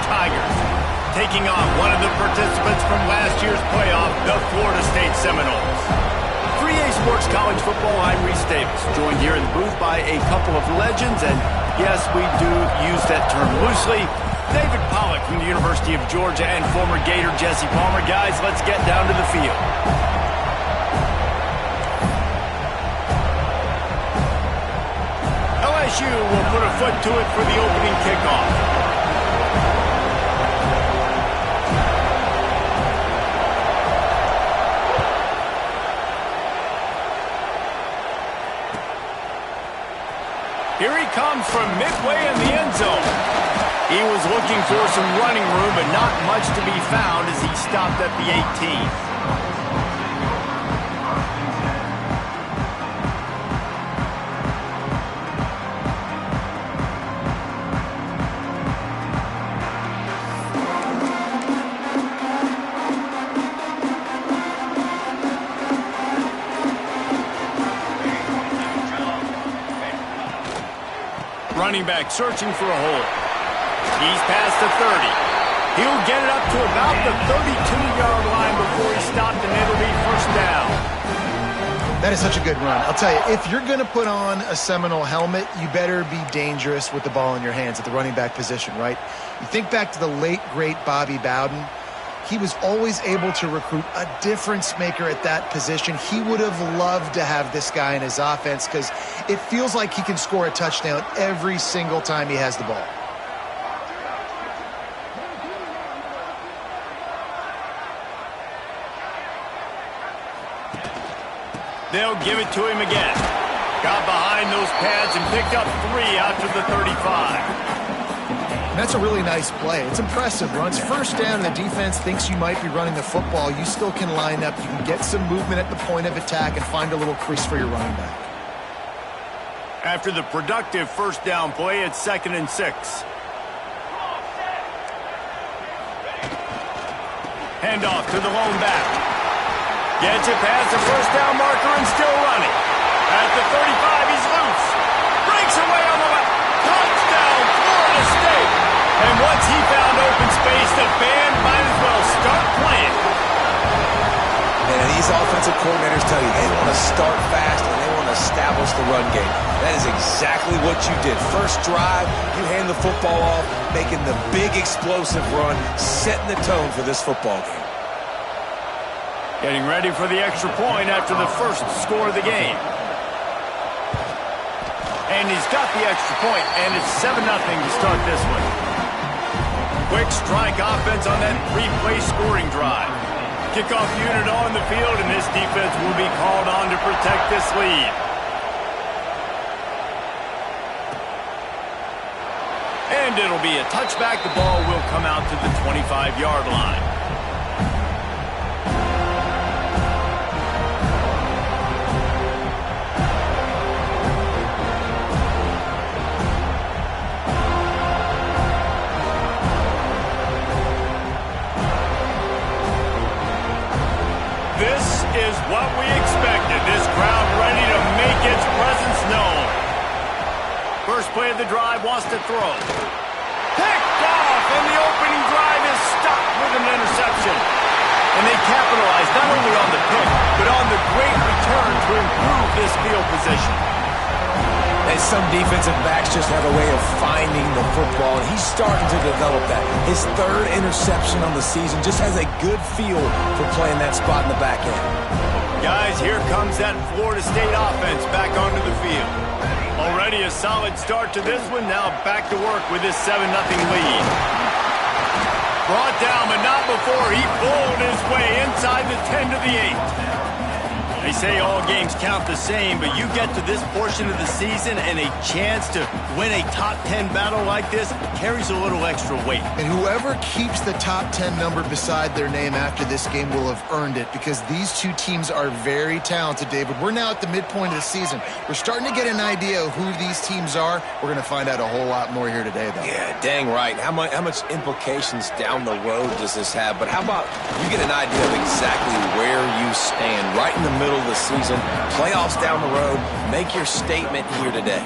Tigers, taking on one of the participants from last year's playoff, the Florida State Seminoles. 3A Sports College Football, I'm Reese Davis, joined here in the booth by a couple of legends, and yes, we do use that term loosely. David Pollack from the University of Georgia and former Gator Jesse Palmer. Guys, let's get down to the field. LSU will put a foot to it for the opening kickoff. Here he comes from midway in the end zone. He was looking for some running room, but not much to be found as he stopped at the 18. Running back searching for a hole. He's past the 30. He'll get it up to about the 32-yard line before he stopped, and it'll be first down. That is such a good run. I'll tell you, if you're going to put on a Seminole helmet, you better be dangerous with the ball in your hands at the running back position, right? You think back to the late, great Bobby Bowden. He was always able to recruit a difference maker at that position. He would have loved to have this guy in his offense because it feels like he can score a touchdown every single time he has the ball. They'll give it to him again. Got behind those pads and picked up 3 out to the 35. That's a really nice play. It's impressive. Runs first down, and the defense thinks you might be running the football. You still can line up. You can get some movement at the point of attack and find a little crease for your running back. After the productive first down play, it's 2nd and 6. Handoff to the lone back. Gets it past the first down marker and still running. At the 35, he's loose. Breaks away on the left. Touchdown, Florida State. And once he found open space, the band might as well start playing. And these offensive coordinators tell you they want to start fast and they want to establish the run game. That is exactly what you did. First drive, you hand the football off, making the big explosive run, setting the tone for this football game. Getting ready for the extra point after the first score of the game. And he's got the extra point, and it's 7-0 to start this one. Quick strike offense on that 3-play scoring drive. Kickoff unit on the field, and this defense will be called on to protect this lead. And it'll be a touchback. The ball will come out to the 25-yard line. This is what we expected. This crowd ready to make its presence known. First play of the drive wants to throw. Picked off, and the opening drive is stopped with an interception. And they capitalize not only on the pick, but on the great return to improve this field position. And some defensive backs just have a way of finding the football, and he's starting to develop that. His 3rd interception on the season just has a good feel for playing that spot in the back end. Guys, here comes that Florida State offense back onto the field. Already a solid start to this one. Now back to work with this 7-0 lead. Brought down, but not before he bowled his way inside the 10 to the 8. They say all games count the same, but you get to this portion of the season and a chance to win a top 10 battle like this carries a little extra weight. And whoever keeps the top 10 number beside their name after this game will have earned it, because these two teams are very talented, David. We're now at the midpoint of the season. We're starting to get an idea of who these teams are. We're going to find out a whole lot more here today, though. Yeah, dang right. How much implications down the road does this have? But how about you get an idea of exactly where you stand right in the middle of the season, playoffs down the road, make your statement here today.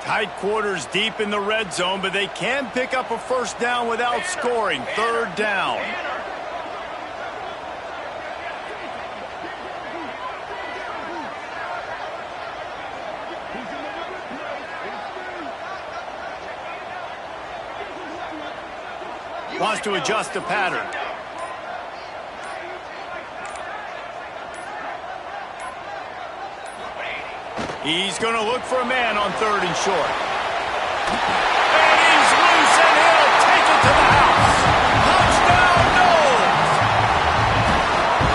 Tight quarters deep in the red zone, but they can pick up a first down without scoring. Third down. Wants to adjust the pattern. He's going to look for a man on third and short. And he's loose, and he'll take it to the house. Touchdown, Knowles!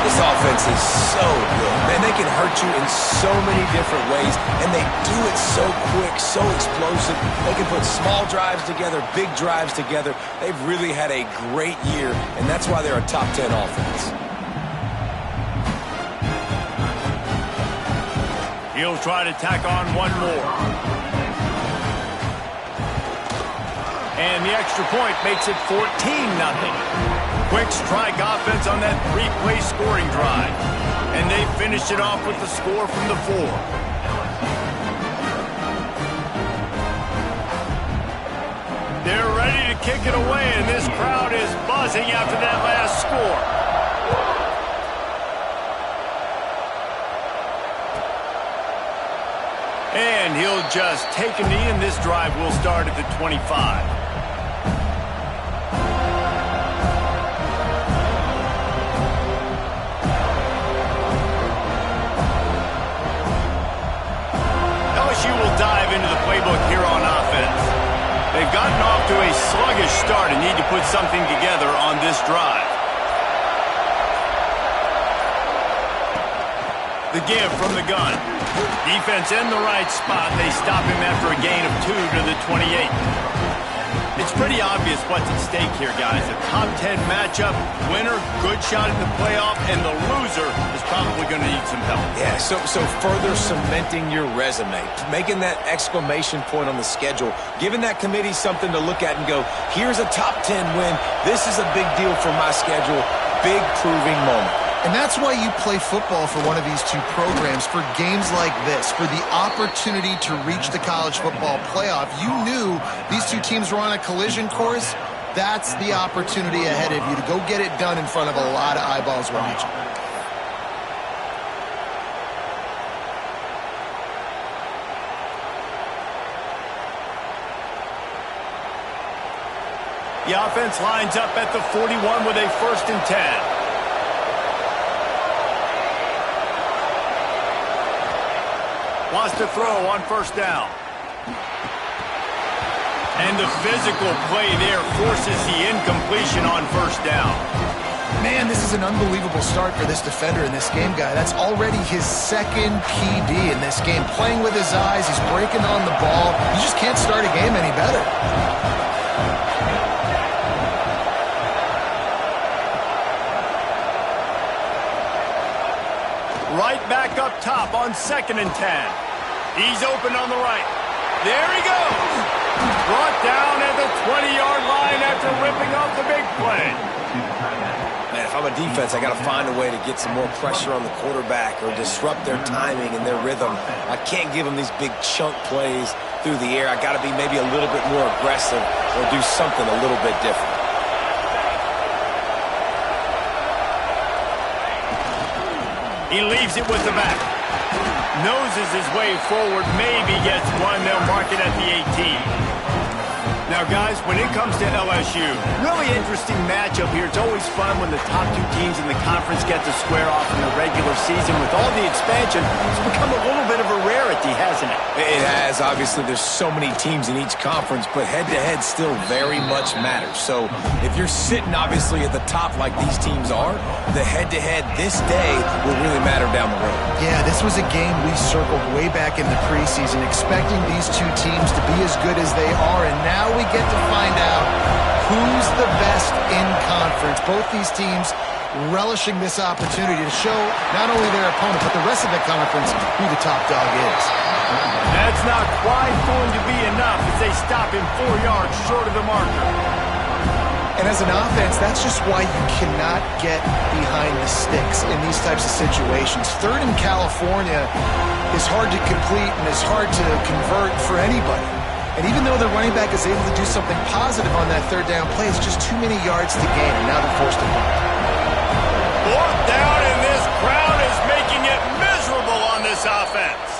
This offense is so good. Man, they can hurt you in so many different ways, and they do it so quick, so explosive. They can put small drives together, big drives together. They've really had a great year, and that's why they're a top 10 offense. He'll try to tack on one more. And the extra point makes it 14-0. Quick strike offense on that three-play scoring drive. And they finished it off with the score from the 4. They're ready to kick it away, and this crowd is buzzing after that last score. And he'll just take a knee, and this drive will start at the 25. LSU will dive into the playbook here on offense. They've gotten off to a sluggish start and need to put something together on this drive. The give from the gun. Defense in the right spot. They stop him after a gain of 2 to the 28. It's pretty obvious what's at stake here, guys. A top 10 matchup, winner, good shot at the playoff, and the loser is probably going to need some help. Yeah, so further cementing your resume, making that exclamation point on the schedule, giving that committee something to look at and go, here's a top 10 win. This is a big deal for my schedule. Big proving moment. And that's why you play football for one of these two programs, for games like this, for the opportunity to reach the college football playoff. You knew these two teams were on a collision course. That's the opportunity ahead of you to go get it done in front of a lot of eyeballs watching. The offense lines up at the 41 with a 1st and 10. Wants to throw on 1st down. And the physical play there forces the incompletion on 1st down. Man, this is an unbelievable start for this defender in this game, guy. That's already his 2nd PD in this game. Playing with his eyes, he's breaking on the ball. You just can't start a game any better. Right back up top on 2nd and 10. He's open on the right. There he goes. Brought down at the 20-yard line after ripping off the big play. Man, if I'm a defense, I got to find a way to get some more pressure on the quarterback or disrupt their timing and their rhythm. I can't give them these big chunk plays through the air. I got to be maybe a little bit more aggressive or do something a little bit different. He leaves it with the back. Noses his way forward, maybe gets one. They'll mark it at the 18. Now, guys, when it comes to LSU, really interesting matchup here. It's always fun when the top 2 teams in the conference get to square off in the regular season. With all the expansion, it's become a little bit of a rarity, hasn't it? It has. Obviously, there's so many teams in each conference, but head-to-head still very much matters. So if you're sitting, obviously, at the top like these teams are, the head-to-head this day will really matter down the road. Yeah, this was a game we circled way back in the preseason, expecting these two teams to be as good as they are, and now we get to find out who's the best in conference. Both these teams relishing this opportunity to show not only their opponent, but the rest of the conference who the top dog is. That's not quite going to be enough as they stop him 4 yards short of the marker. And as an offense, that's just why you cannot get behind the sticks in these types of situations. 3rd in California is hard to complete and is hard to convert for anybody. And even though the running back is able to do something positive on that third down play, it's just too many yards to gain, and now they're forced to punt. Fourth down, and this crowd is making it miserable on this offense.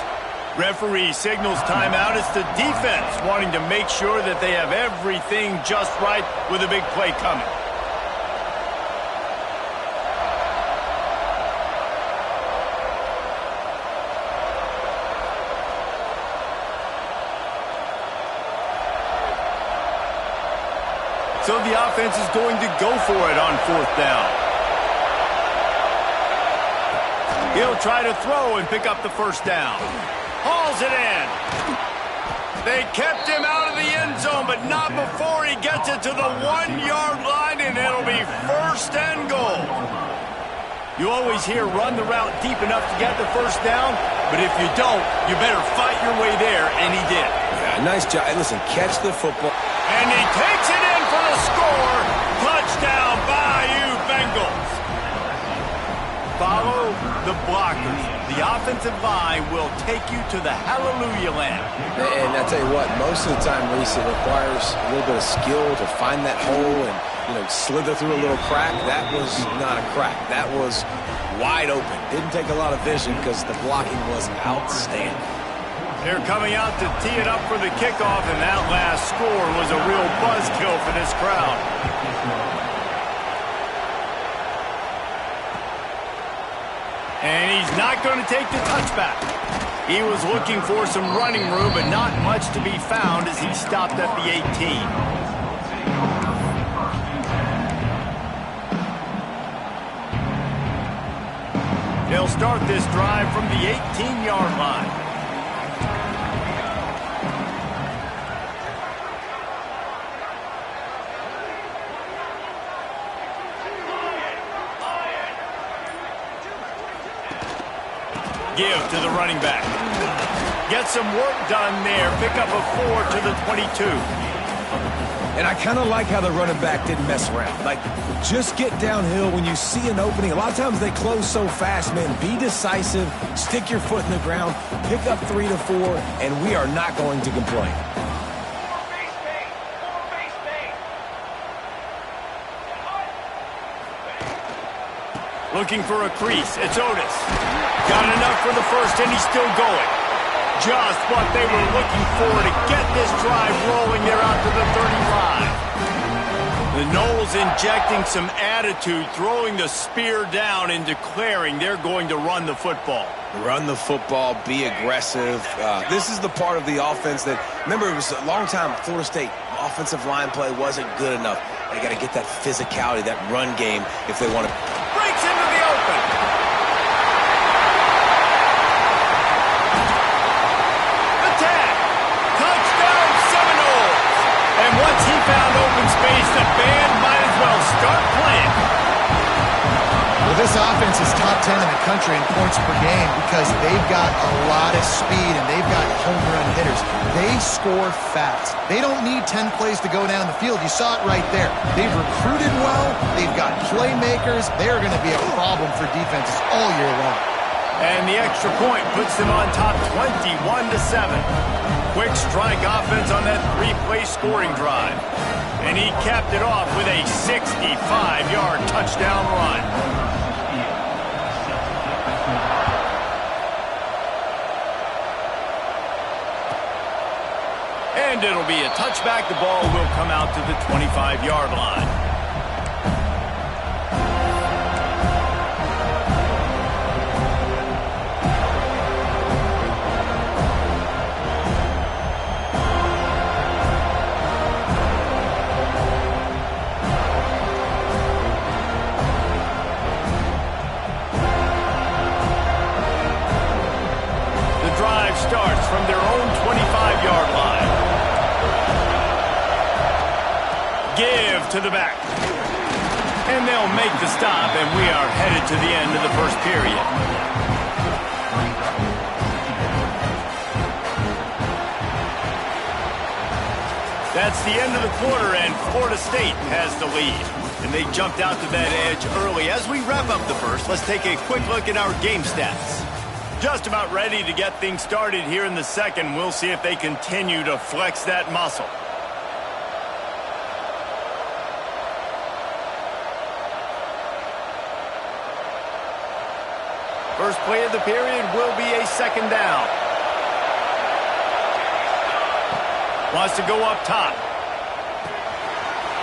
Referee signals timeout. It's the defense wanting to make sure that they have everything just right with a big play coming. So the offense is going to go for it on fourth down. He'll try to throw and pick up the first down. Hauls it in. They kept him out of the end zone, but not before he gets it to the 1-yard line, and it'll be first and goal. You always hear run the route deep enough to get the first down, but if you don't, you better fight your way there, and he did. Yeah, nice job. And listen, catch the football. And he takes it in for the score. Touchdown, Bayou Bengals. Follow the blockers. The offensive line will take you to the hallelujah land. And I tell you what, most of the time, Reese, it requires a little bit of skill to find that hole and, slither through a little crack. That was not a crack. That was wide open. Didn't take a lot of vision because the blocking was outstanding. They're coming out to tee it up for the kickoff, and that last score was a real buzzkill for this crowd. And he's not going to take the touchback. He was looking for some running room, but not much to be found as he stopped at the 18. They'll start this drive from the 18-yard line. Give to the running back. Get some work done there. Pick up a 4 to the 22. And I kind of like how the running back didn't mess around. Like, just get downhill when you see an opening. A lot of times they close so fast, man. Be decisive. Stick your foot in the ground. Pick up 3 to 4, and we are not going to complain. Looking for a crease. It's Otis. Got enough for the first, and he's still going. Just what they were looking for to get this drive rolling. They're out to the 35. The Noles injecting some attitude, throwing the spear down and declaring they're going to run the football. Run the football, be aggressive. This is the part of the offense that, remember, it was a long time, Florida State offensive line play wasn't good enough. They got to get that physicality, that run game if they want to. Breaks into the open. Attack. Touchdown Seminoles. And once he found open space, the band might as well start playing. Well, this offense is top 10 in the country in points per game because they've got a lot of speed and they've got home run hitters. They score fast. They don't need 10 plays to go down the field. You saw it right there. They've recruited well. They've got playmakers. They're going to be a problem for defenses all year long. And the extra point puts them on top 21-7. Quick strike offense on that 3-play scoring drive. And he capped it off with a 65-yard touchdown run. And it'll be a touchback. The ball will come out to the 25-yard line. The drive starts from their own 25-yard line. Give to the back. And they'll make the stop, and we are headed to the end of the first period. That's the end of the quarter, and Florida State has the lead. And they jumped out to that edge early. As we wrap up the first, let's take a quick look at our game stats. Just about ready to get things started here in the second. We'll see if they continue to flex that muscle. First play of the period will be a second down. Wants to go up top.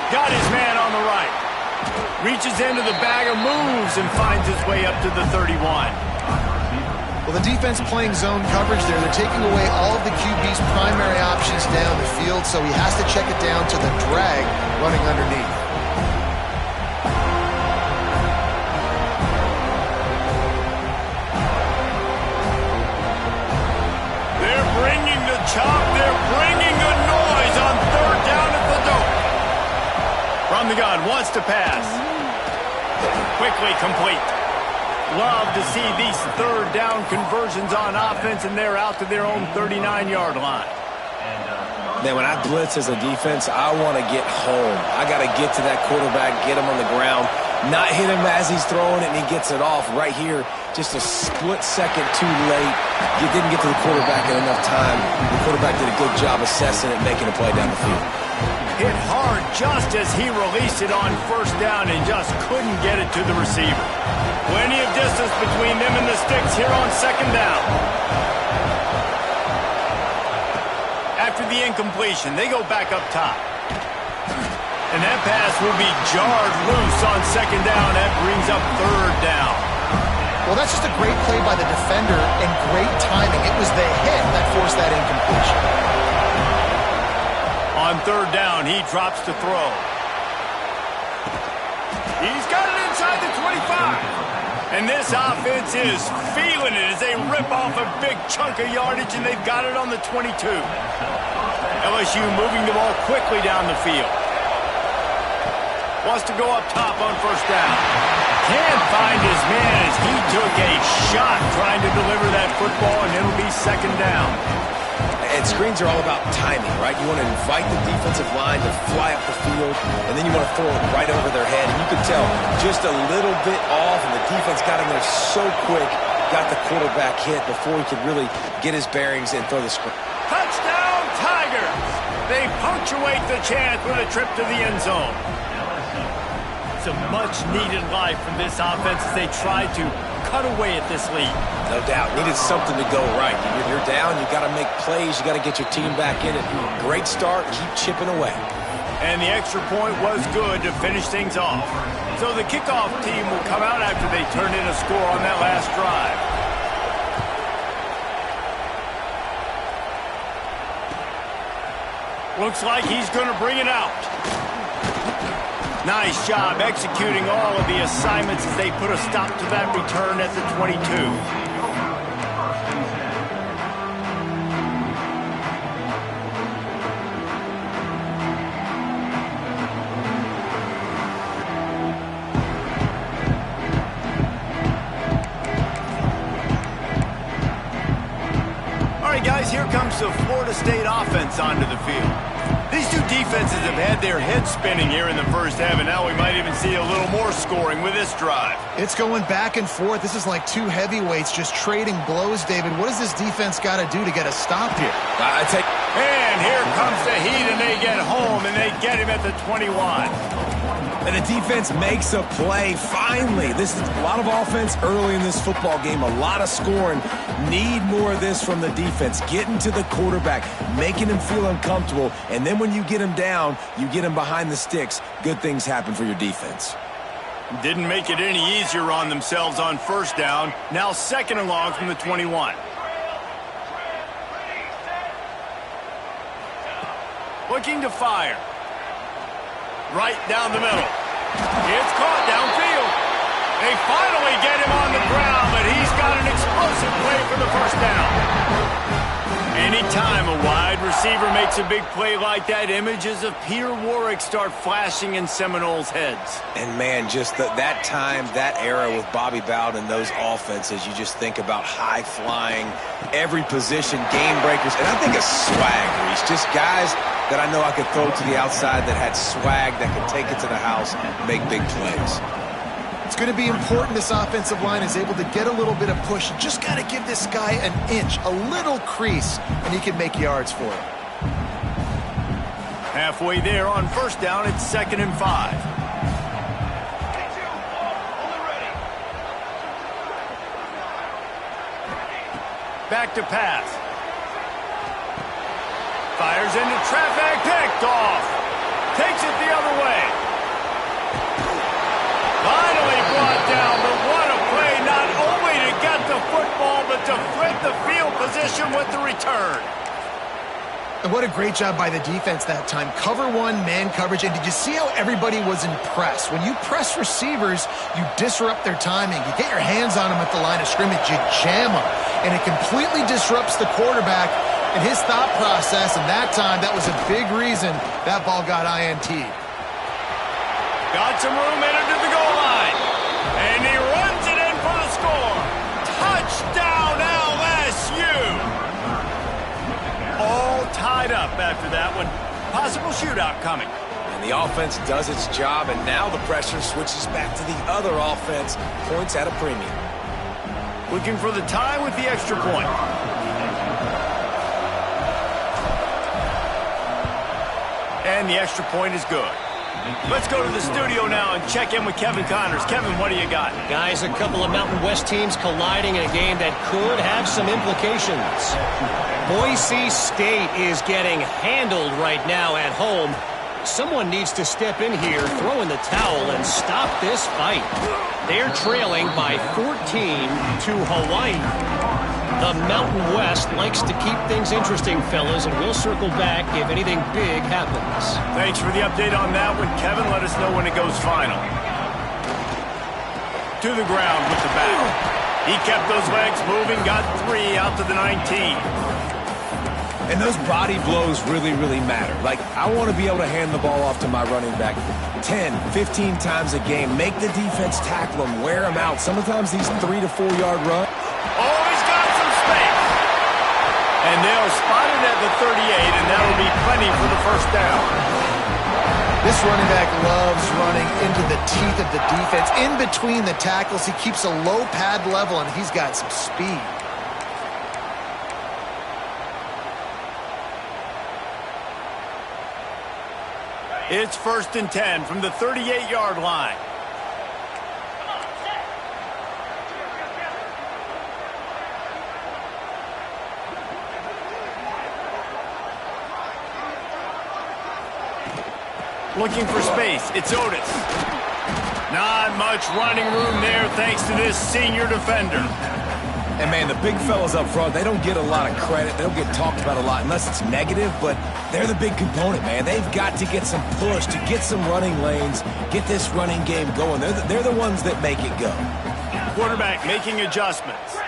Got his man on the right. Reaches into the bag of moves and finds his way up to the 31. Well, the defense playing zone coverage there. They're taking away all of the QB's primary options down the field, so he has to check it down to the drag running underneath. They're bringing the chop. They're bringing the noise on third down at the dope. From the gun, wants to pass. Quickly complete. Love to see these third down conversions on offense, and they're out to their own 39-yard line. Man, when I blitz as a defense, I want to get home. I got to get to that quarterback, get him on the ground, not hit him as he's throwing it, and he gets it off. Right here, just a split second too late. You didn't get to the quarterback in enough time. The quarterback did a good job assessing it, making a play down the field. Hit hard just as he released it on first down and just couldn't get it to the receiver. Plenty of distance between them and the sticks here on second down. After the incompletion, they go back up top. And that pass will be jarred loose on second down. That brings up third down. Well, that's just a great play by the defender and great timing. It was the hit that forced that incompletion. On third down, he drops to throw. He's got it inside the 25. And this offense is feeling it as they rip off a big chunk of yardage, and they've got it on the 22. LSU moving the ball quickly down the field. Wants to go up top on first down. Can't find his man as he took a shot trying to deliver that football, and it'll be second down. And screens are all about timing, right? You want to invite the defensive line to fly up the field, and then you want to throw it right over their head. And you can tell just a little bit off, and the defense got in there so quick, got the quarterback hit before he could really get his bearings and throw the screen. Touchdown, Tigers! They punctuate the chance with a trip to the end zone. It's a much-needed life from this offense as they try to cut away at this lead. No doubt. Needed something to go right. You're down. You got to make plays. You got to get your team back in it. Great start. Keep chipping away. And the extra point was good to finish things off. So the kickoff team will come out after they turn in a score on that last drive. Looks like he's going to bring it out. Nice job executing all of the assignments as they put a stop to that return at the 22. All right, guys, here comes the Florida State offense onto the field. These two defenses have had their heads spinning here in the first half, and now we might even see a little more scoring with this drive. It's going back and forth. This is like two heavyweights just trading blows, David. What does this defense got to do to get a stop here? And here comes the heat, and they get home, and they get him at the 21. And the defense makes a play, finally. This is a lot of offense early in this football game, a lot of scoring. Need more of this from the defense. Getting to the quarterback, making him feel uncomfortable, and then when you get him down, you get him behind the sticks. Good things happen for your defense. Didn't make it any easier on themselves on first down. Now second and long from the 21. Looking to fire. Right down the middle. It's caught downfield. They finally get him on the ground, but he's got an explosive play for the first down. Anytime a wide receiver makes a big play like that, images of Peter Warrick start flashing in Seminoles' heads. And, man, just that time, that era with Bobby Bowden and those offenses, you just think about high-flying, every position, game breakers, and I think of swag, Reese. Just guys that I know I could throw to the outside that had swag, that could take it to the house, make big plays. It's going to be important this offensive line is able to get a little bit of push. You just got to give this guy an inch, a little crease, and he can make yards for it. Halfway there on first down, it's 2nd and 5. Back to pass. Fires into traffic, picked off. Takes it the other way. Finally brought down, but what a play, not only to get the football, but to flip the field position with the return. And what a great job by the defense that time. Cover one, man coverage. And did you see how everybody was impressed? When you press receivers, you disrupt their timing. You get your hands on them at the line of scrimmage. You jam them. And it completely disrupts the quarterback and his thought process. And that time, that was a big reason that ball got INT. Got some room into the goal line. And he runs it in for the score. Touchdown, LSU. All tied up after that one. Possible shootout coming. And the offense does its job, and now the pressure switches back to the other offense. Points at a premium. Looking for the tie with the extra point. And the extra point is good. Let's go to the studio now and check in with Kevin Connors. Kevin, what do you got? Guys, a couple of Mountain West teams colliding in a game that could have some implications. Boise State is getting handled right now at home. Someone needs to step in here, throw in the towel, and stop this fight. They're trailing by 14 to Hawaii. The Mountain West likes to keep things interesting, fellas, and we'll circle back if anything big happens. Thanks for the update on that one, Kevin. Let us know when it goes final. To the ground with the back. He kept those legs moving, got 3 out to the 19. And those body blows really, really matter. Like, I want to be able to hand the ball off to my running back 10, 15 times a game. Make the defense tackle them, wear them out. Sometimes these 3 to 4 yard runs. Oh, he's got some space. And they'll spot it at the 38, and that'll be plenty for the first down. This running back loves running into the teeth of the defense. In between the tackles, he keeps a low pad level, and he's got some speed. It's 1st and 10 from the 38-yard line. Looking for space. It's Otis. Not much running room there thanks to this senior defender. And, man, the big fellas up front, they don't get a lot of credit. They don't get talked about a lot unless it's negative, but they're the big component, man. They've got to get some push, to get some running lanes, get this running game going. They're the ones that make it go. Quarterback making adjustments.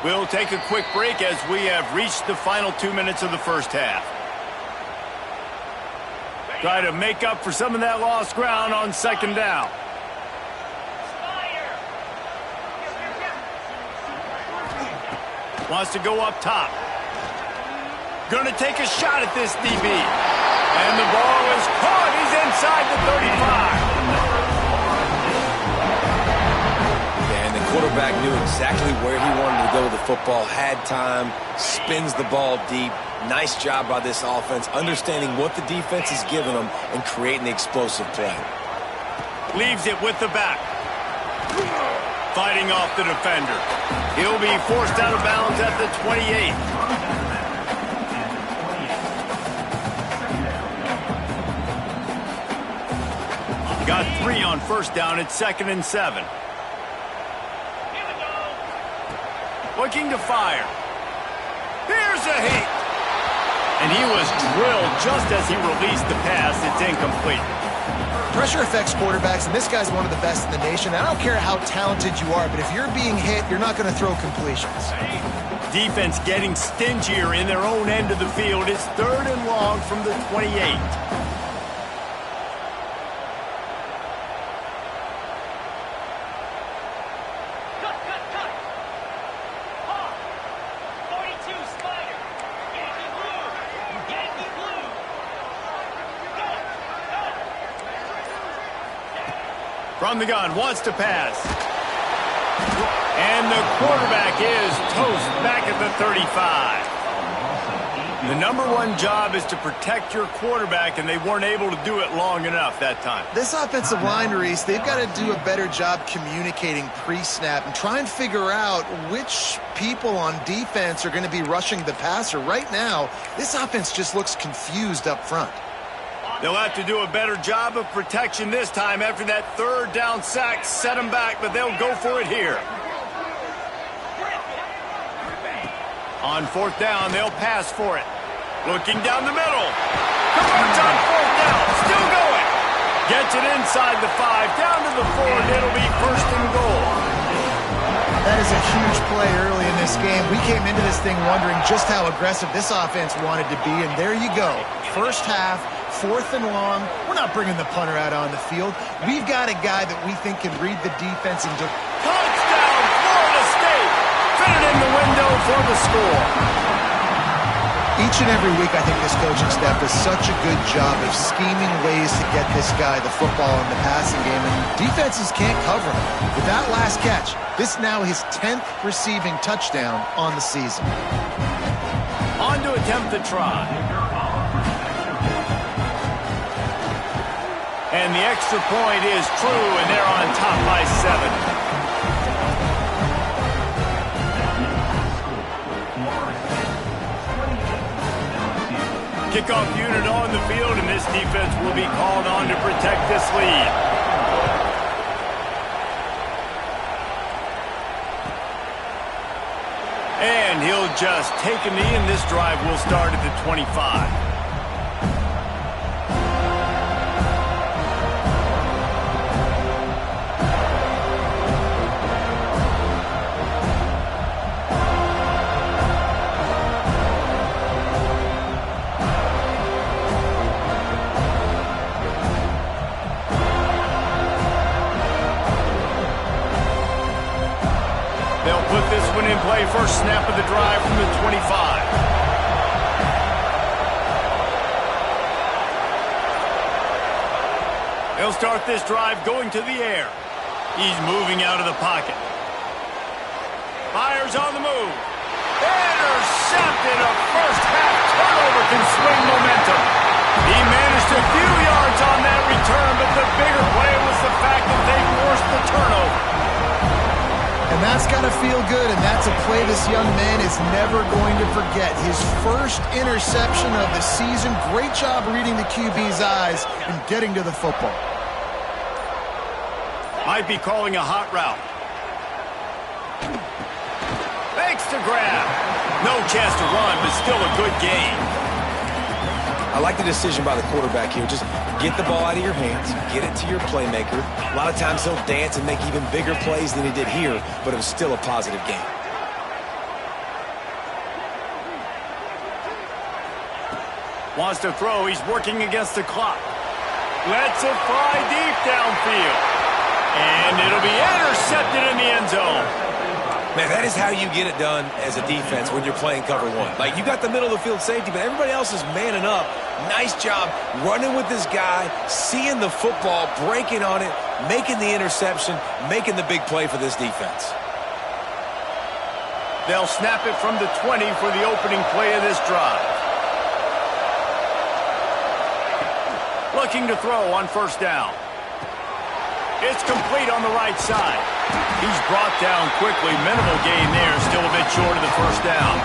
We'll take a quick break as we have reached the final 2 minutes of the first half. Try to make up for some of that lost ground on 2nd down. Wants to go up top. Going to take a shot at this DB. And the ball is caught. He's inside the 35. Yeah, and the quarterback knew exactly where he wanted to go with the football. Had time, spins the ball deep. Nice job by this offense, understanding what the defense is giving them and creating the explosive play. Leaves it with the back. Fighting off the defender. He'll be forced out of bounds at the 28. Got 3 on first down. It's 2nd and 7. Looking to fire. Here's a hit. And he was drilled just as he released the pass. It's incomplete. Pressure affects quarterbacks, and this guy's one of the best in the nation. I don't care how talented you are, but if you're being hit, you're not going to throw completions. Defense getting stingier in their own end of the field. It's 3rd and long from the 28. From the gun, wants to pass. And the quarterback is toast back at the 35. The number one job is to protect your quarterback, and they weren't able to do it long enough that time. This offensive line, Reese, they've got to do a better job communicating pre-snap and try and figure out which people on defense are going to be rushing the passer. Right now, this offense just looks confused up front. They'll have to do a better job of protection this time after that third down sack set them back, but they'll go for it here. On fourth down, they'll pass for it. Looking down the middle. Converts on fourth down. Still going. Gets it inside the 5, down to the 4, and it'll be first and goal. That is a huge play early in this game. We came into this thing wondering just how aggressive this offense wanted to be, and there you go. First half, 4th and long. We're not bringing the punter out on the field. We've got a guy that we think can read the defense and do. Touchdown, Florida State! Fit it in the window for the score. Each and every week, I think this coaching staff does such a good job of scheming ways to get this guy the football in the passing game, and defenses can't cover him. With that last catch, this now his 10th receiving touchdown on the season. On to attempt the try. And the extra point is true, and they're on top by 7. Kickoff unit on the field, and this defense will be called on to protect this lead. And he'll just take a knee, and this drive will start at the 25. In play, first snap of the drive from the 25. They'll start this drive going to the air. He's moving out of the pocket. Fires on the move. Intercepted. A first half turnover can swing momentum. He managed a few yards on that return, but the bigger play was the fact that they forced the turnover. And that's got to feel good, and that's a play this young man is never going to forget. His first interception of the season. Great job reading the QB's eyes and getting to the football. Might be calling a hot route. Thanks to grab. No chance to run, but still a good gain. I like the decision by the quarterback here. Just get the ball out of your hands, get it to your playmaker. A lot of times he'll dance and make even bigger plays than he did here, but it was still a positive game. Wants to throw. He's working against the clock. Lets it fly deep downfield. And it'll be intercepted in the end zone. Man, that is how you get it done as a defense when you're playing cover one. Like, you got the middle of the field safety, but everybody else is manning up. Nice job running with this guy, seeing the football, breaking on it, making the interception, making the big play for this defense. They'll snap it from the 20 for the opening play of this drive. Looking to throw on first down. It's complete on the right side. He's brought down quickly. Minimal gain there. Still a bit short of the first down.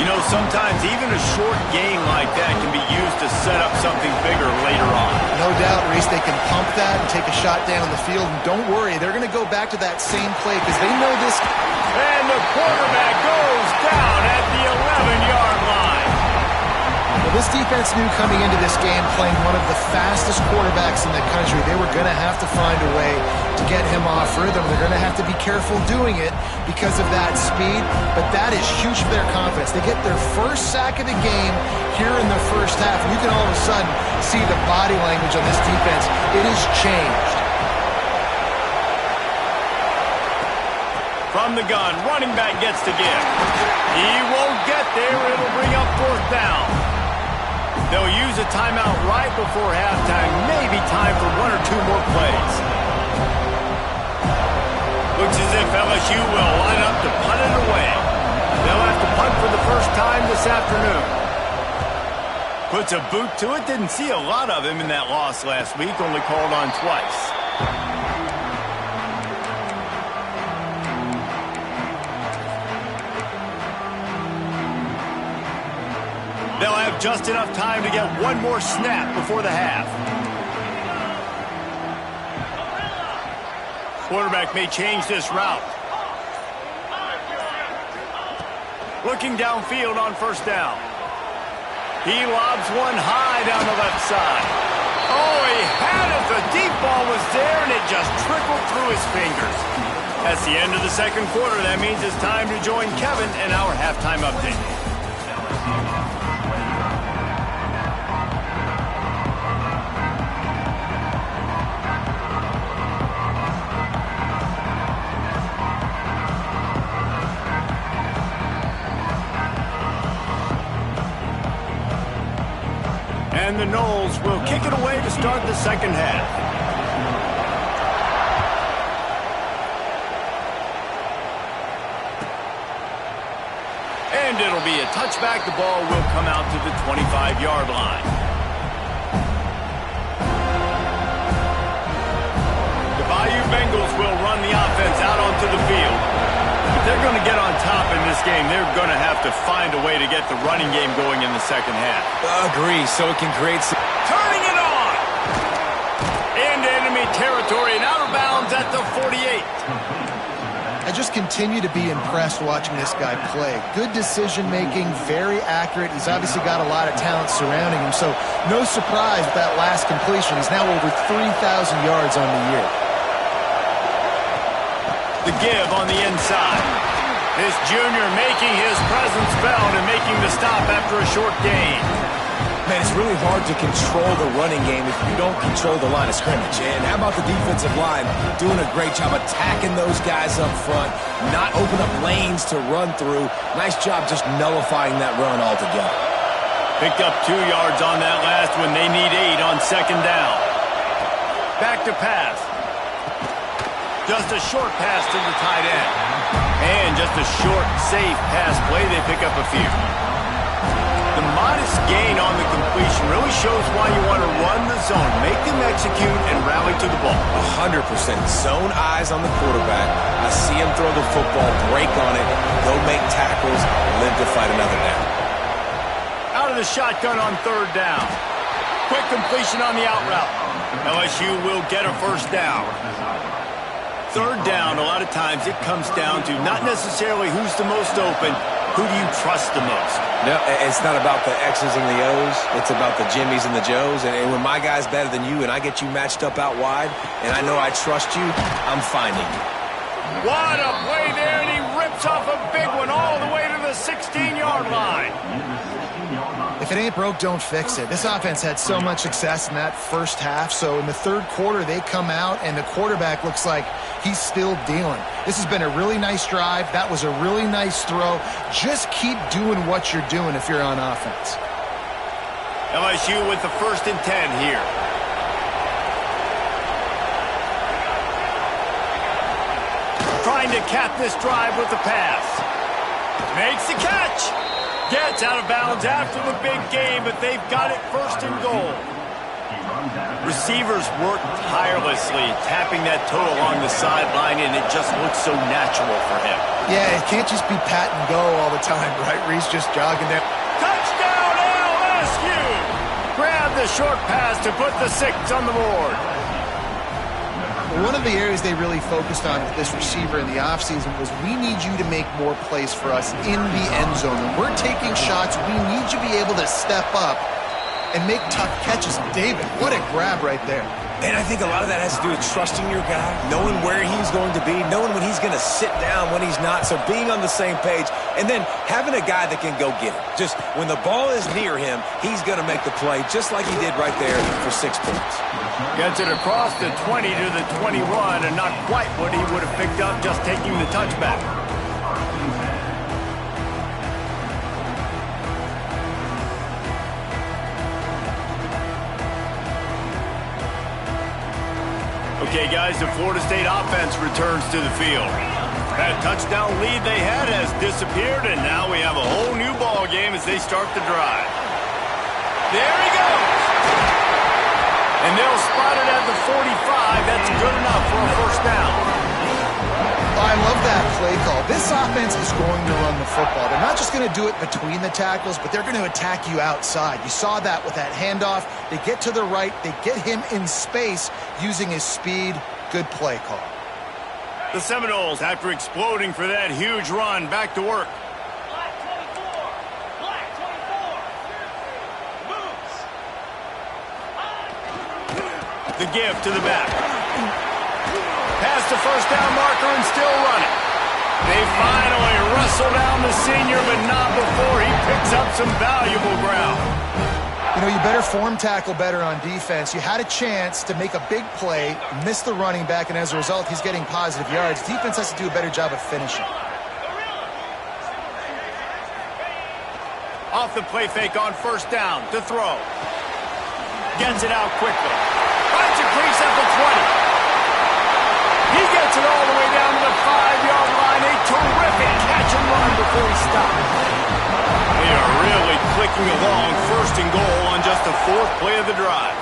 You know, sometimes even a short gain like that can be used to set up something bigger later on. No doubt, Reese, they can pump that and take a shot down the field. And don't worry, they're going to go back to that same play because they know this. And the quarterback goes down at the 11-yard line. Well, this defense knew coming into this game, playing one of the fastest quarterbacks in the country, they were going to have to find a way to get him off rhythm. They're going to have to be careful doing it because of that speed, but that is huge for their confidence. They get their first sack of the game here in the first half, and you can all of a sudden see the body language on this defense. It has changed. From the gun, running back gets to give. He won't get there. It'll bring up fourth down. They'll use a timeout right before halftime. Maybe time for one or two more plays. Looks as if LSU will line up to punt it away. They'll have to punt for the first time this afternoon. Puts a boot to it. Didn't see a lot of him in that loss last week. Only called on twice. They'll have just enough time to get one more snap before the half. Quarterback may change this route. Looking downfield on first down. He lobs one high down the left side. Oh, he had it. The deep ball was there, and it just trickled through his fingers. That's the end of the second quarter. That means it's time to join Kevin in our halftime update. And the Noles will kick it away to start the second half. And it'll be a touchback. The ball will come out to the 25-yard line. The Bayou Bengals will run the offense out onto the field. If they're going to get on top in this game, they're going to have to find a way to get the running game going in the second half. Agree, so it can create some... Turning it on! Into enemy territory and out of bounds at the 48. I just continue to be impressed watching this guy play. Good decision-making, very accurate. He's obviously got a lot of talent surrounding him, so no surprise with that last completion. He's now over 3,000 yards on the year. The give on the inside. This junior making his presence felt and making the stop after a short gain. Man, it's really hard to control the running game if you don't control the line of scrimmage. And how about the defensive line doing a great job attacking those guys up front, not open up lanes to run through. Nice job just nullifying that run altogether. Picked up 2 yards on that last one. They need 8 on second down. Back to pass. Just a short pass to the tight end. And just a short, safe pass play. They pick up a few. The modest gain on the completion really shows why you want to run the zone. Make them execute and rally to the ball. 100%. Zone eyes on the quarterback. I see him throw the football, break on it, go make tackles, live to fight another down. Out of the shotgun on third down. Quick completion on the out route. LSU will get a first down. Third down, a lot of times it comes down to not necessarily who's the most open, who do you trust the most? No, it's not about the X's and the O's. It's about the Jimmys and the Joes. And when my guy's better than you and I get you matched up out wide and I know I trust you, I'm finding you. What a play there, and he rips off a big one all the way to the 16-yard line. If it ain't broke, don't fix it. This offense had so much success in that first half, so in the third quarter, they come out, and the quarterback looks like he's still dealing. This has been a really nice drive. That was a really nice throw. Just keep doing what you're doing if you're on offense. LSU with the 1st and 10 here. Trying to cap this drive with the pass. Makes the catch. Gets out of bounds after the big game, but they've got it 1st and goal. Receivers work tirelessly, tapping that toe along the sideline, and it just looks so natural for him. Yeah, it can't just be pat and go all the time, right? Reese just jogging there. Touchdown LSU! Grab the short pass to put the 6 on the board. One of the areas they really focused on with this receiver in the offseason was we need you to make more plays for us in the end zone. When we're taking shots, we need you to be able to step up and make tough catches. David, what a grab right there. And I think a lot of that has to do with trusting your guy, knowing where he's going to be, knowing when he's going to sit down, when he's not, so being on the same page, and then having a guy that can go get it. Just when the ball is near him, he's going to make the play, just like he did right there for 6 points. Gets it across the 20 to the 21, and not quite what he would have picked up just taking the touchback. Okay, guys, the Florida State offense returns to the field. That touchdown lead they had has disappeared, and now we have a whole new ball game as they start the drive. There he goes. And they'll spot it at the 45. That's good enough for a first down. I love that play call. This offense is going to run the football. They're not just going to do it between the tackles, but they're going to attack you outside. You saw that with that handoff. They get to the right. They get him in space using his speed. Good play call. The Seminoles, after exploding for that huge run, back to work. Black 24. Black 24. Moves. The give to the back. Past the first down marker and still running. They finally wrestle down the senior, but not before he picks up some valuable ground. You know, you better form tackle better on defense. You had a chance to make a big play, miss the running back, and as a result, he's getting positive yards. Defense has to do a better job of finishing. Off the play fake on first down to throw. Gets it out quickly. Finds a crease at the 20. He gets it all the way down to the 5-yard line. A terrific catch and run before he stops. They are really clicking along. First and goal on just the 4th play of the drive.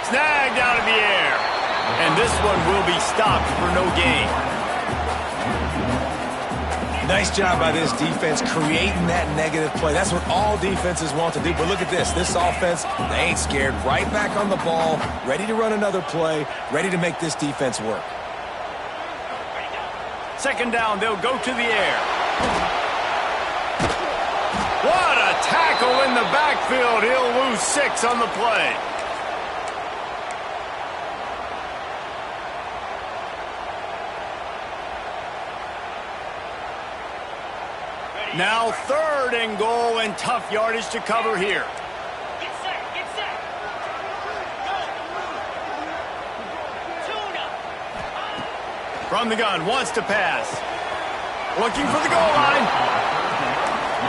Snagged out of the air. And this one will be stopped for no gain. Nice job by this defense creating that negative play. That's what all defenses want to do. But look at this. This offense, they ain't scared. Right back on the ball, ready to run another play, ready to make this defense work. Second down, they'll go to the air. What a tackle in the backfield. He'll lose 6 on the play. Now 3rd and goal and tough yardage to cover here. Get set. Get set. Go. Tuna. From the gun, wants to pass. Looking for the goal line.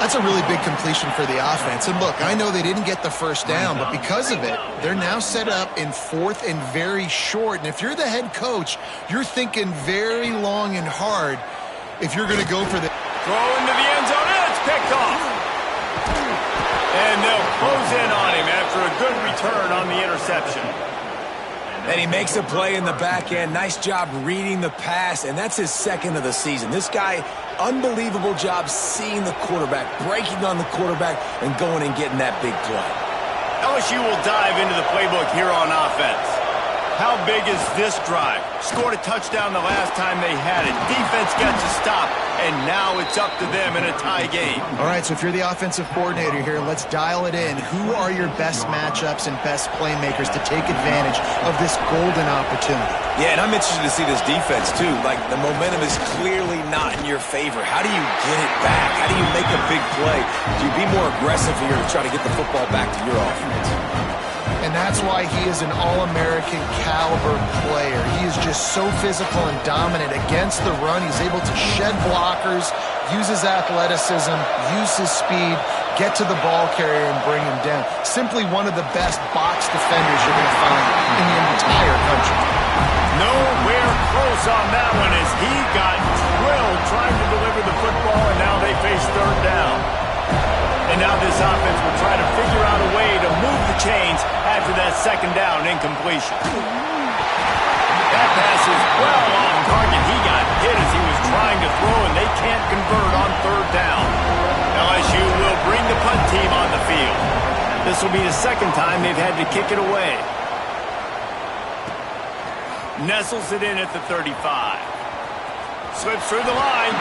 That's a really big completion for the offense. And look, I know they didn't get the first down, but because of it, they're now set up in 4th and very short. And if you're the head coach, you're thinking very long and hard if you're going to go for the... Throw into the end zone, and it's picked off. And they'll close in on him after a good return on the interception. And he makes a play in the back end. Nice job reading the pass, and that's his 2nd of the season. This guy, unbelievable job seeing the quarterback, breaking on the quarterback, and going and getting that big play. LSU will dive into the playbook here on offense. How big is this drive? Scored a touchdown the last time they had it. Defense gets a stop, and now it's up to them in a tie game. All right, so if you're the offensive coordinator here, let's dial it in. Who are your best matchups and best playmakers to take advantage of this golden opportunity? Yeah, and I'm interested to see this defense, too. Like, the momentum is clearly not in your favor. How do you get it back? How do you make a big play? Do you be more aggressive here to try to get the football back to your offense? And that's why he is an All-American caliber player. He is just so physical and dominant against the run. He's able to shed blockers, use his athleticism, use his speed, get to the ball carrier and bring him down. Simply one of the best box defenders you're going to find in the entire country. Nowhere close on that one as he got drilled trying to deliver the football, and now they face 3rd down. And now this offense will try to figure out a way to move the chains after that 2nd down incompletion. That pass is well on target. He got hit as he was trying to throw, and they can't convert on 3rd down. LSU will bring the punt team on the field. This will be the 2nd time they've had to kick it away. Nestles it in at the 35. Slips through the line.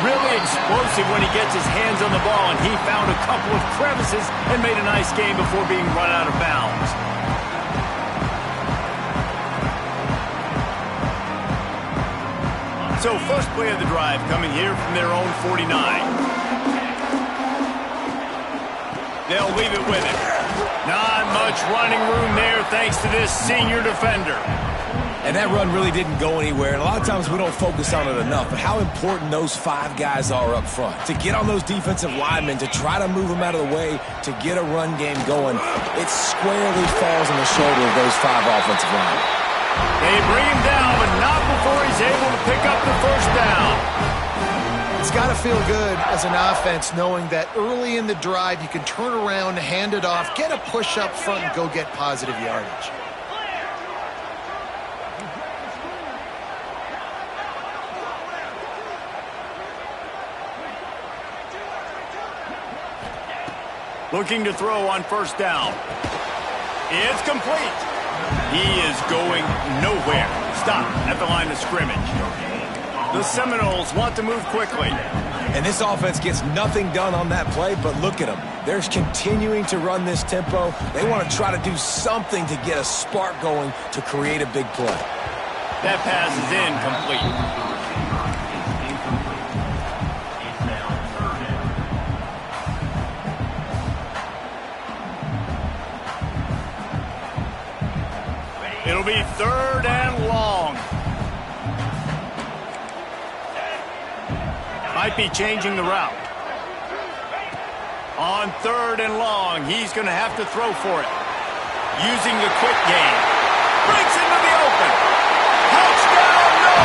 Really explosive when he gets his hands on the ball, and he found a couple of crevices and made a nice game before being run out of bounds. So first play of the drive coming here from their own 49. They'll leave it with him. Not much running room there thanks to this senior defender. And that run really didn't go anywhere, and a lot of times we don't focus on it enough, but how important those 5 guys are up front. To get on those defensive linemen, to try to move them out of the way, to get a run game going, it squarely falls on the shoulder of those 5 offensive linemen. They bring him down, but not before he's able to pick up the first down. It's got to feel good as an offense knowing that early in the drive you can turn around, hand it off, get a push up front, and go get positive yardage. Looking to throw on first down. It's complete. He is going nowhere. Stop at the line of scrimmage. The Seminoles want to move quickly. And this offense gets nothing done on that play, but look at them. They're continuing to run this tempo. They want to try to do something to get a spark going to create a big play. That pass is incomplete. It'll be 3rd and long. Might be changing the route. On 3rd and long, he's going to have to throw for it. Using the quick game. Breaks into the open. Touchdown, no!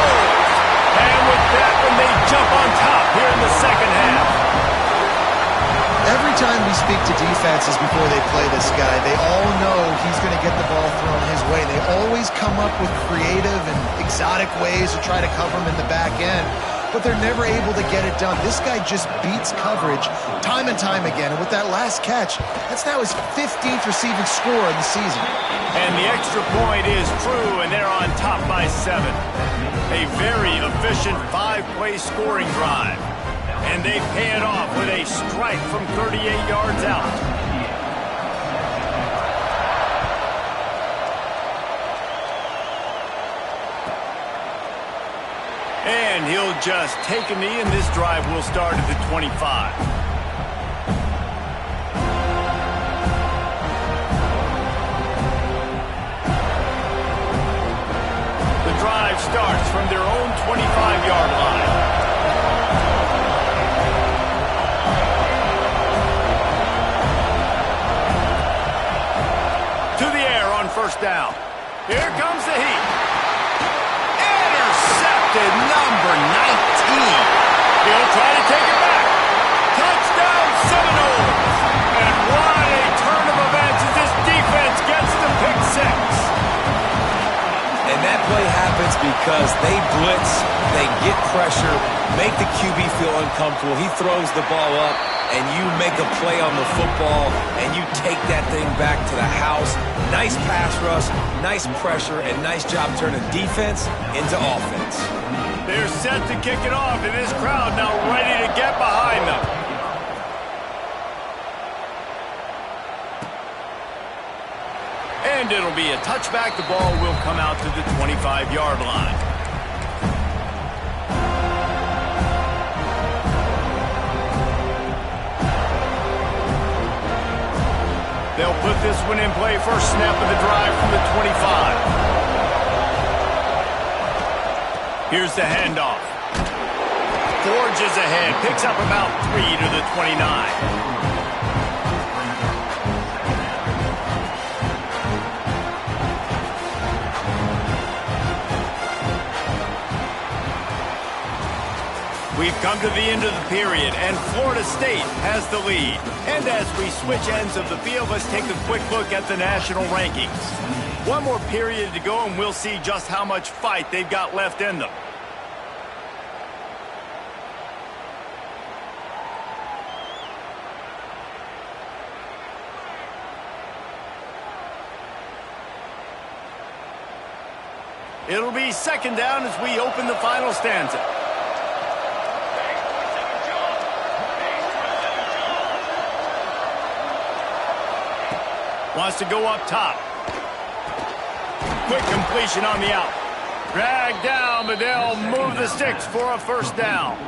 And with that one, they jump on top here in the second half. Every time we speak to defenses before they play this guy, they all know he's going to get the ball thrown his way. They always come up with creative and exotic ways to try to cover him in the back end, but they're never able to get it done. This guy just beats coverage time and time again, and with that last catch, that's now his 15th receiving score in the season. And the extra point is true, and they're on top by 7. A very efficient 5-play scoring drive. And they pay it off with a strike from 38 yards out. And he'll just take a knee, and this drive will start at the 25. The drive starts from their own 25-yard line. First down. Here comes the heat. Intercepted, number 19. He'll try to take it back. Touchdown, Seminoles. And what a turn of events as this defense gets the pick 6. And that play happens because they blitz, they get pressure, make the QB feel uncomfortable. He throws the ball up, and you make a play on the football, and you take that thing back to the house. Nice pass rush, nice pressure, and nice job turning defense into offense. They're set to kick it off, and this crowd now ready to get behind them. And it'll be a touchback. The ball will come out to the 25-yard line. They'll put this one in play first snap of the drive from the 25. Here's the handoff. Forges ahead, picks up about 3 to the 29. We've come to the end of the period, and Florida State has the lead. And as we switch ends of the field, let's take a quick look at the national rankings. One more period to go, and we'll see just how much fight they've got left in them. It'll be second down as we open the final stanza. Wants to go up top. Quick completion on the out. Dragged down, but they'll move the sticks for a first down.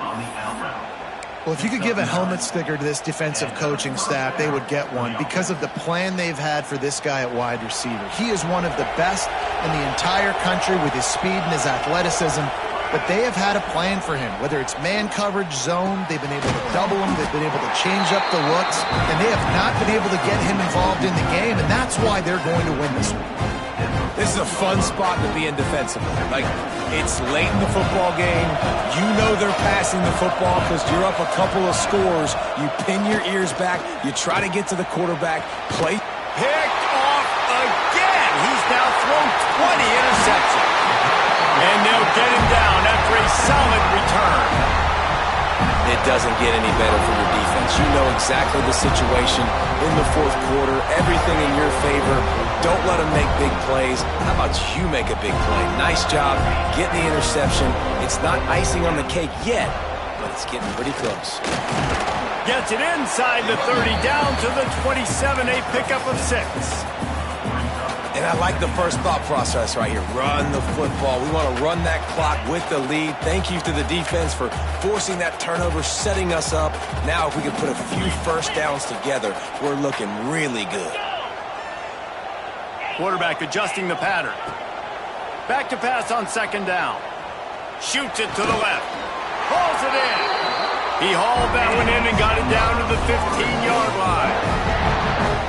Well, if you could give a helmet sticker to this defensive coaching staff, they would get one because of the plan they've had for this guy at wide receiver. He is one of the best in the entire country with his speed and his athleticism, but they have had a plan for him. Whether it's man coverage, zone, they've been able to double him, they've been able to change up the looks, and they have not been able to get him involved in the game, and that's why they're going to win this one. This is a fun spot to be in defensively. Like, it's late in the football game. You know they're passing the football because you're up a couple of scores. You pin your ears back. You try to get to the quarterback. Play. Picked off again. He's now thrown 20 interceptions. And they'll get him down after a solid return. It doesn't get any better for your defense. You know exactly the situation in the fourth quarter. Everything in your favor. Don't let them make big plays. How about you make a big play? Nice job getting the interception. It's not icing on the cake yet, but it's getting pretty close. Gets it inside the 30, down to the 27, a pickup of 6. And I like the first thought process right here. Run the football. We want to run that clock with the lead. Thank you to the defense for forcing that turnover, setting us up. Now if we can put a few first downs together, we're looking really good. Quarterback adjusting the pattern. Back to pass on second down. Shoots it to the left. Hauls it in. He hauled that one in and got it down to the 15-yard line.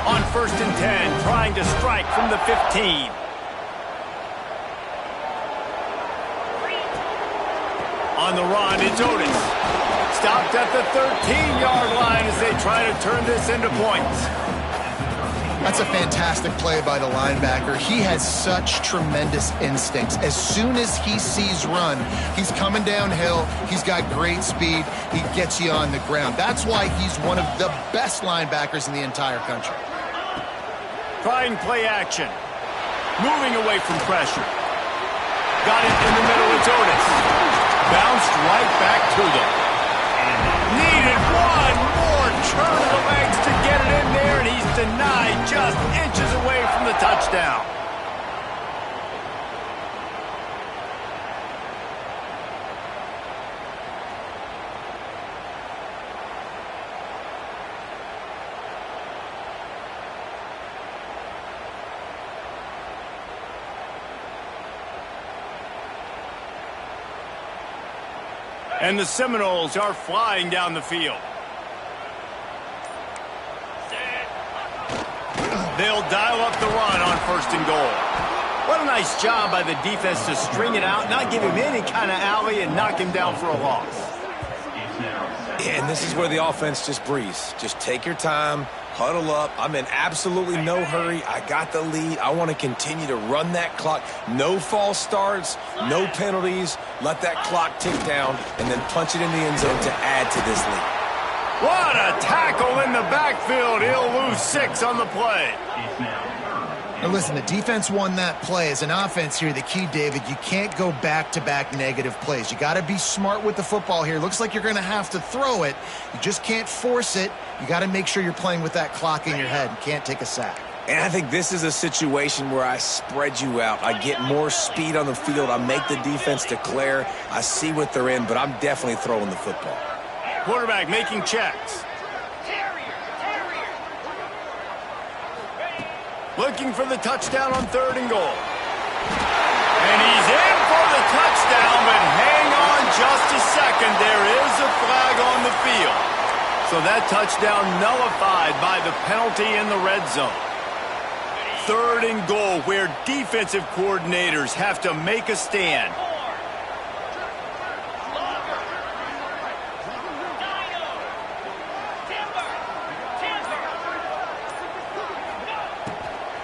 On 1st and 10, trying to strike from the 15. On the run, it's Otis. Stopped at the 13-yard line as they try to turn this into points. That's a fantastic play by the linebacker. He has such tremendous instincts. As soon as he sees run, he's coming downhill. He's got great speed. He gets you on the ground. That's why he's one of the best linebackers in the entire country. Trying play action. Moving away from pressure. Got it in the middle, it's Otis. Bounced right back to them. Needed one more turn of the legs to get it in there, and he's denied just inches away from the touchdown. And the Seminoles are flying down the field. They'll dial up the run on 1st and goal. What a nice job by the defense to string it out, not give him any kind of alley, and knock him down for a loss. Yeah, and this is where the offense just breathes. Just take your time, huddle up. I'm in absolutely no hurry. I got the lead. I want to continue to run that clock. No false starts, no penalties. Let that clock tick down, and then punch it in the end zone to add to this lead. What a tackle in the backfield. He'll lose 6 on the play. Now listen, the defense won that play. As an offense here, the key, David, you can't go back-to-back negative plays. You got to be smart with the football here. Looks like you're going to have to throw it. You just can't force it. You got to make sure you're playing with that clock in your head. You can't take a sack. And I think this is a situation where I spread you out. I get more speed on the field. I make the defense declare. I see what they're in, but I'm definitely throwing the football. Quarterback making checks. Looking for the touchdown on 3rd and goal. And he's in for the touchdown, but hang on just a second. There is a flag on the field. So that touchdown nullified by the penalty in the red zone. 3rd and goal, where defensive coordinators have to make a stand.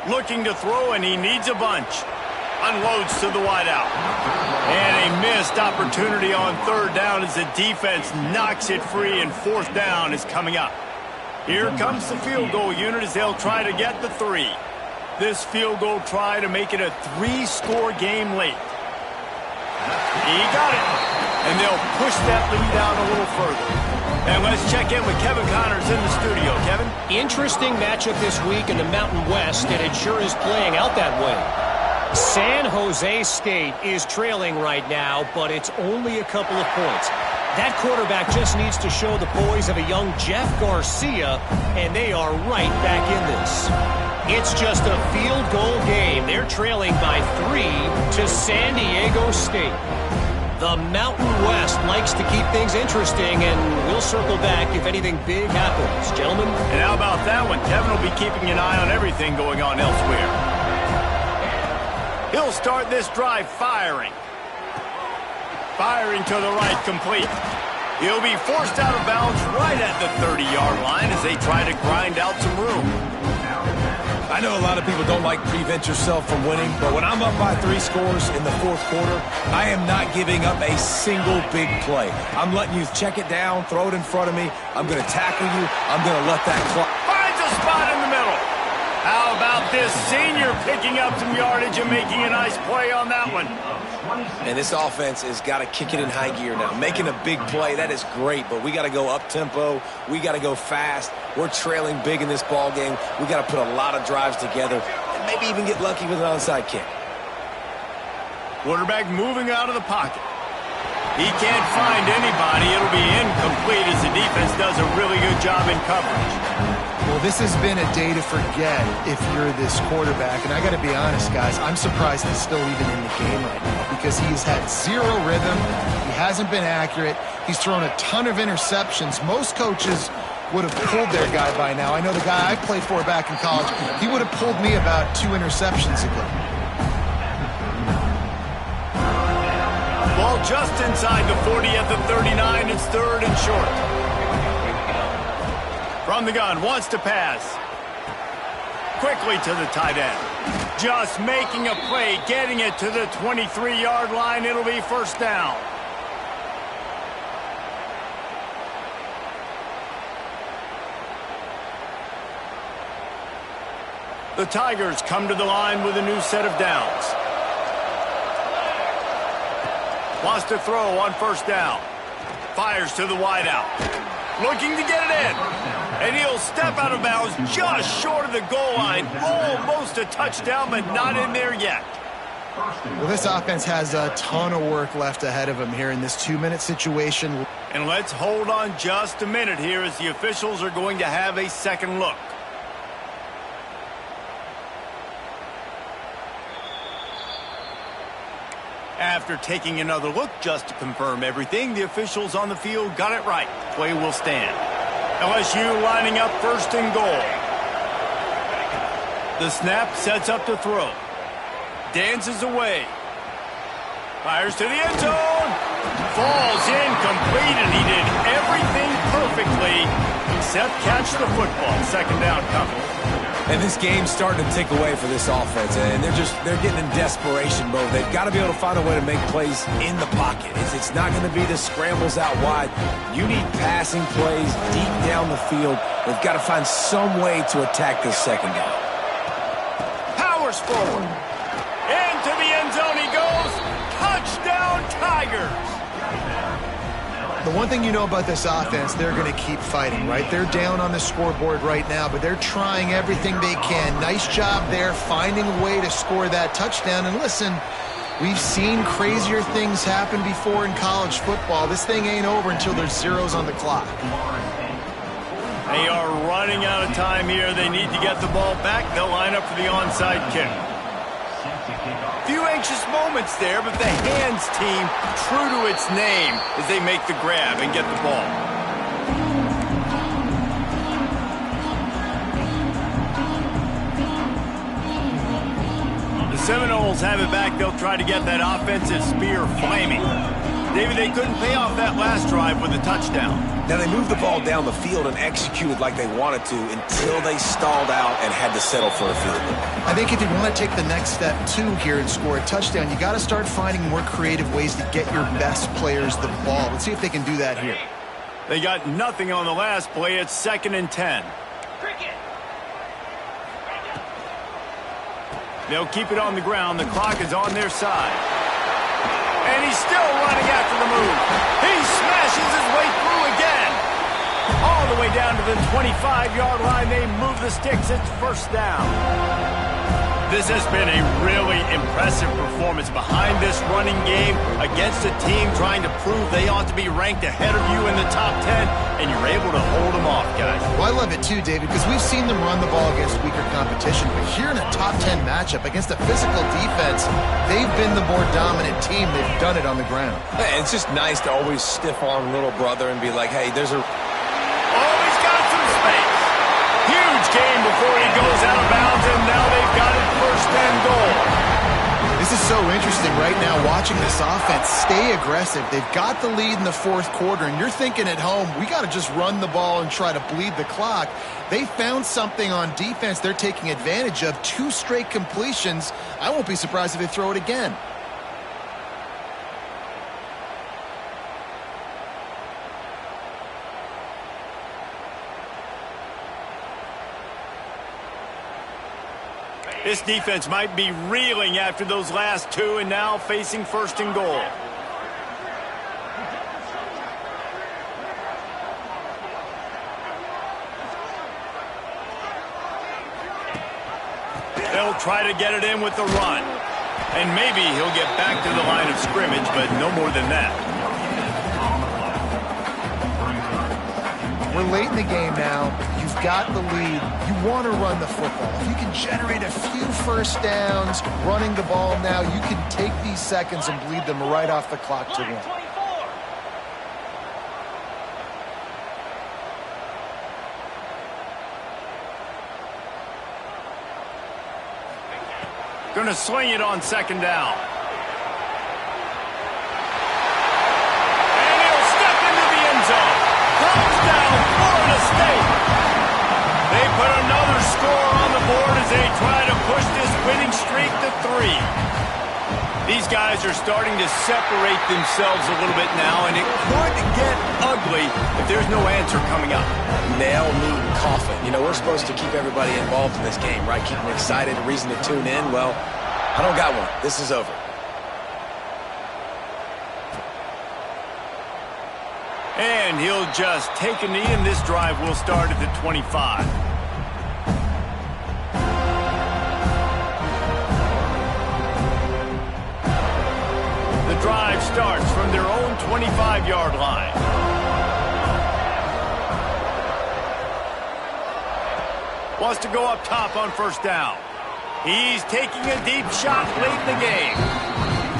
Looking to throw, and he needs a bunch. Unloads to the wideout. And a missed opportunity on 3rd down as the defense knocks it free, and 4th down is coming up. Here comes the field goal unit as they'll try to get the 3. This field goal try to make it a 3-score game late. He got it. And they'll push that lead out a little further. And let's check in with Kevin Connors in the studio. Kevin? Interesting matchup this week in the Mountain West, and it sure is playing out that way. San Jose State is trailing right now, but it's only a couple of points. That quarterback just needs to show the poise of a young Jeff Garcia, and they are right back in this. It's just a field goal game. They're trailing by 3 to San Diego State. The Mountain West likes to keep things interesting, and we'll circle back if anything big happens. Gentlemen? And how about that one? Kevin will be keeping an eye on everything going on elsewhere. He'll start this drive firing. Firing to the right, complete. He'll be forced out of bounds right at the 30-yard line as they try to grind out some room. I know a lot of people don't like prevent yourself from winning, but when I'm up by 3 scores in the fourth quarter, I am not giving up a single big play. I'm letting you check it down, throw it in front of me. I'm going to tackle you. I'm going to let that clock. Finds a spot in the middle. How about this senior picking up some yardage and making a nice play on that one? And this offense has got to kick it in high gear now. Making a big play, that is great, but we got to go up-tempo. We got to go fast. We're trailing big in this ball game. We got to put a lot of drives together and maybe even get lucky with an onside kick. Quarterback moving out of the pocket. He can't find anybody. It'll be incomplete as the defense does a really good job in coverage. Well, this has been a day to forget if you're this quarterback. And I got to be honest, guys, I'm surprised he's still even in the game right now because he's had 0 rhythm. He hasn't been accurate. He's thrown a ton of interceptions. Most coaches would have pulled their guy by now. I know the guy I played for back in college, he would have pulled me about 2 interceptions ago. Ball just inside the 40 at the 39. It's 3rd and short. From the gun, wants to pass. Quickly to the tight end. Just making a play, getting it to the 23-yard line. It'll be 1st down. The Tigers come to the line with a new set of downs. Wants to throw on 1st down. Fires to the wideout. Looking to get it in. And he'll step out of bounds just short of the goal line. Almost a touchdown, but not in there yet. Well, this offense has a ton of work left ahead of them here in this 2-minute situation. And let's hold on just a minute here as the officials are going to have a second look. After taking another look just to confirm everything, the officials on the field got it right. Play will stand. LSU lining up 1st and goal. The snap sets up to throw. Dances away. Fires to the end zone. Falls incomplete, and he did everything perfectly except catch the football. 2nd down coming. And this game's starting to tick away for this offense, and they're getting in desperation mode. They've got to be able to find a way to make plays in the pocket. It's not going to be the scrambles out wide. You need passing plays deep down the field. They've got to find some way to attack this 2nd down. Powers forward. Into the end zone he goes. Touchdown, Tigers. The one thing you know about this offense, they're going to keep fighting, right? They're down on the scoreboard right now, but they're trying everything they can. Nice job there, finding a way to score that touchdown. And listen, we've seen crazier things happen before in college football. This thing ain't over until there's zeros on the clock. They are running out of time here. They need to get the ball back. They'll line up for the onside kick. Few anxious moments there, but the hands team true to its name as they make the grab and get the ball. The Seminoles have it back. They'll try to get that offensive spear flaming. David, they couldn't pay off that last drive with a touchdown. Now, they moved the ball down the field and executed like they wanted to until they stalled out and had to settle for a field goal. I think if you want to take the next step, too, here and score a touchdown, you got to start finding more creative ways to get your best players the ball. Let's see if they can do that here. They got nothing on the last play. It's 2nd and 10. They'll keep it on the ground. The clock is on their side. And he's still running after the move. He smashes his way through again. All the way down to the 25-yard line. They move the sticks. It's 1st down. This has been a really impressive performance behind this running game against a team trying to prove they ought to be ranked ahead of you in the top 10, and you're able to hold them off, guys. Well, I love it too, David, because we've seen them run the ball against weaker competition, but here in a top 10 matchup against a physical defense, they've been the more dominant team. They've done it on the ground. Hey, it's just nice to always stiff-arm little brother and be like, hey, there's a... Oh, he's got some space. Huge game before he goes out of bounds, and now they've got it first and goal. This is so interesting right now, watching this offense stay aggressive. They've got the lead in the fourth quarter, and you're thinking at home, we got to just run the ball and try to bleed the clock. They found something on defense they're taking advantage of. 2 straight completions. I won't be surprised if they throw it again. This defense might be reeling after those last 2 and now facing first and goal. They'll try to get it in with the run. And maybe he'll get back to the line of scrimmage, but no more than that. We're late in the game now. You've got the lead. You want to run the football. If you can generate a few first downs running the ball now, you can take these seconds and bleed them right off the clock to win. Going to swing it on second down. And he'll step into the end zone. Touchdown, Florida State. They put another score on the board as they try to push this winning streak to 3. These guys are starting to separate themselves a little bit now, and it could get ugly if there's no answer coming up. Nail, meat, and coffin. You know, we're supposed to keep everybody involved in this game, right? Keep them excited, a reason to tune in. Well, I don't got one. This is over. And he'll just take a knee, and this drive will start at the 25. The drive starts from their own 25-yard line. Wants to go up top on first down. He's taking a deep shot late in the game.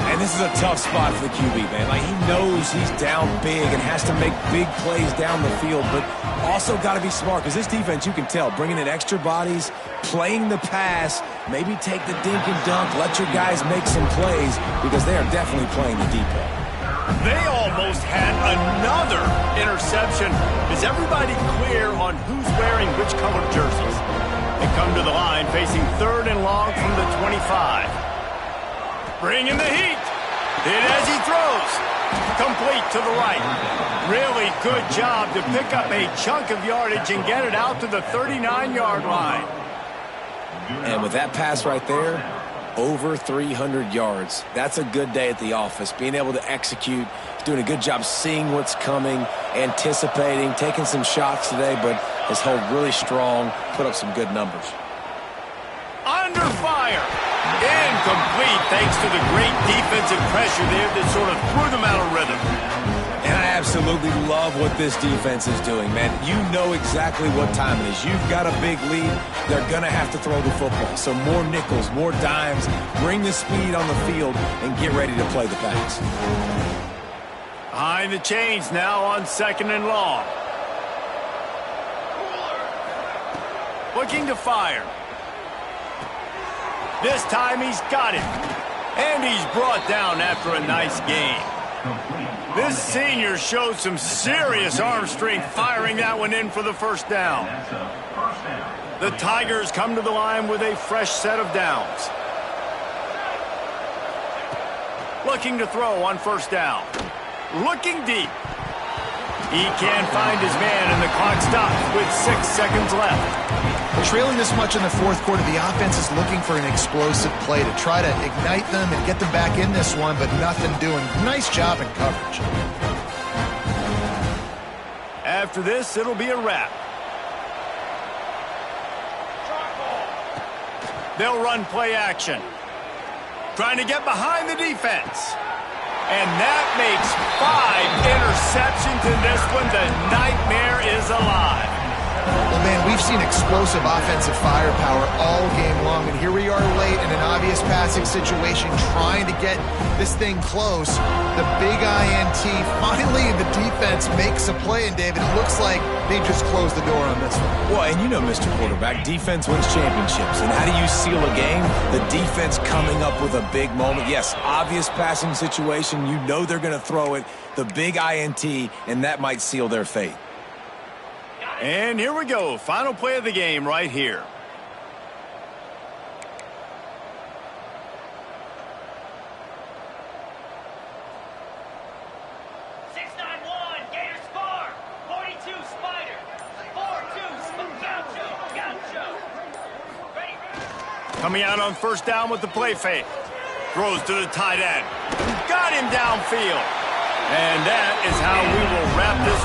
And this is a tough spot for the QB, man. Like, he knows he's down big and has to make big plays down the field, but also got to be smart, because this defense, you can tell, bringing in extra bodies, playing the pass, maybe take the dink and dunk, let your guys make some plays, because they are definitely playing the deep ball. They almost had another interception. Is everybody clear on who's wearing which colored jerseys? They come to the line facing third and long from the 25. Bringing the heat. Hit as he throws. Complete to the right. Really good job to pick up a chunk of yardage and get it out to the 39-yard line. And with that pass right there, over 300 yards. That's a good day at the office. Being able to execute, doing a good job seeing what's coming, anticipating, taking some shots today, but has held really strong, put up some good numbers. Under fire. Incomplete thanks to the great defensive pressure there that sort of threw them out of rhythm. And I absolutely love what this defense is doing, man. You know exactly what time it is. You've got a big lead. They're going to have to throw the football. So more nickels, more dimes, bring the speed on the field, and get ready to play the pass. Behind the chains now on second and long. Looking to fire. This time he's got it. And he's brought down after a nice gain. This senior showed some serious arm strength firing that one in for the first down. The Tigers come to the line with a fresh set of downs. Looking to throw on first down. Looking deep. He can't find his man, and the clock stops with 6 seconds left. Trailing this much in the fourth quarter, the offense is looking for an explosive play to try to ignite them and get them back in this one, but nothing doing. Nice job in coverage. After this, it'll be a wrap. They'll run play action. Trying to get behind the defense. And that makes 5 interceptions in this one. The nightmare is alive. Well, man, we've seen explosive offensive firepower all game long, and here we are late in an obvious passing situation trying to get this thing close. The big INT, finally the defense makes a play, and David, it looks like they just closed the door on this one. Well, and you know, Mr. Quarterback, defense wins championships. And how do you seal a game? The defense coming up with a big moment. Yes, obvious passing situation. You know they're going to throw it. The big INT, and that might seal their fate. And here we go. Final play of the game right here. Gator Spar. 42 Spider. 4-2 Gaucho. Gaucho. Ready? Coming out on first down with the play fake. Throws to the tight end. Got him downfield. And that is how we will wrap this one.